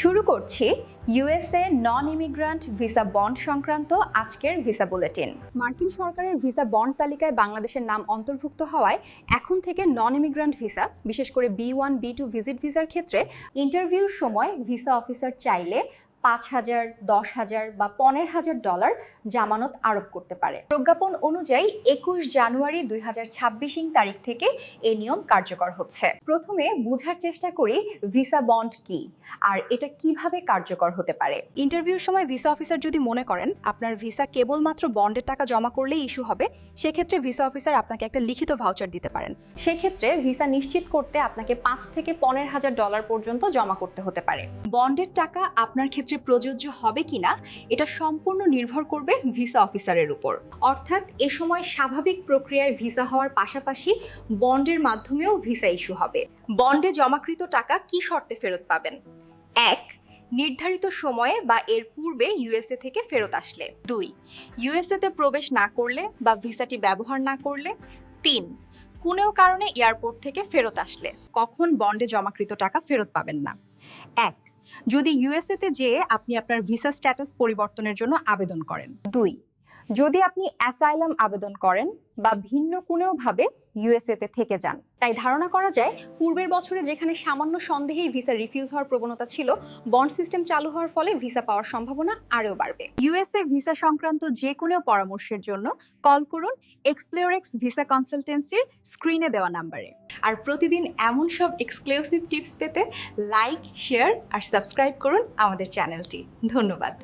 শুরু করছি ইউএসএ নন immigrant visa bond সংক্রান্ত আজকের ভিসা বুলেটিন। মার্কিন সরকারের ভিসা বন্ড তালিকায় বাংলাদেশের নাম অন্তর্ভুক্ত হওয়ায় এখন থেকে নন ইমিগ্রান্ট ভিসা, বিশেষ করে B1, B2 ভিজিট ভিসার ক্ষেত্রে ইন্টারভিউর সময় ভিসা অফিসার চাইলে $5,000, $10,000 বা $15,000 জামানত আরোপ করতে পারে। প্রজ্ঞাপন অনুযায়ী 21 জানুয়ারি 2026 তারিখ থেকে এই নিয়ম কার্যকর হচ্ছে। প্রথমে বোঝার চেষ্টা করি ভিসা বন্ড কি আর এটা কিভাবে কার্যকর হতে পারে। ইন্টারভিউর সময় ভিসা অফিসার যদি মনে করেন আপনার ভিসা কেবলমাত্র বন্ডের টাকা জমা করলেই ইস্যু হবে, সেক্ষেত্রে ভিসা অফিসার আপনাকে একটা লিখিত ভাউচার দিতে পারেন। সেক্ষেত্রে ভিসা নিশ্চিত করতে আপনাকে $5,000 থেকে $15,000 পর্যন্ত জমা করতে হতে পারে। বন্ডের টাকা আপনার ক্ষেত্রে প্রযোজ্য হবে কিনা এটা সম্পূর্ণ নির্ভর করবে ভিসা অফিসারের উপর। অর্থাৎ এ সময় স্বাভাবিক প্রক্রিয়ায় ভিসা হওয়ার পাশাপাশি বন্ডের মাধ্যমেও ভিসা ইস্যু হবে। বন্ডে জমাকৃত টাকা কি শর্তে ফেরত পাবেন? 1. নির্ধারিত সময়ে বা এর পূর্বে ইউএসএ থেকে ফেরত আসলে। 2. ইউএসএ তে প্রবেশ না করলে বা ভিসাটি ব্যবহার না করলে। 3. কোনো কারণে এয়ারপোর্ট থেকে ফেরত আসলে। কখন বন্ডে জমাকৃত টাকা ফেরত পাবেন না? 1. যদি ইউএসএ তে যেয়ে আপনি আপনার ভিসা স্ট্যাটাস পরিবর্তনের জন্য আবেদন করেন। 2. যদি আপনি অ্যাসাইলাম আবেদন করেন বা ভিন্ন কোনোভাবে ইউএসএ তে থেকে যান। তাই ধারণা করা যায় পূর্বের বছরে যেখানে সামান্য সন্দেহেই ভিসা রিফিউজ হওয়ার প্রবণতা ছিল, বন্ড সিস্টেম চালু হওয়ার ফলে ভিসা পাওয়ার সম্ভাবনা আরও বাড়বে। ইউএসএ ভিসা সংক্রান্ত যে কোনো পরামর্শের জন্য কল করুন এক্সপ্লোরেক্স ভিসা কনসালটেন্সির স্ক্রিনে দেওয়া নাম্বারে। আর প্রতিদিন এমন সব এক্সক্লুসিভ টিপস পেতে লাইক, শেয়ার আর সাবস্ক্রাইব করুন আমাদের চ্যানেলটি। ধন্যবাদ।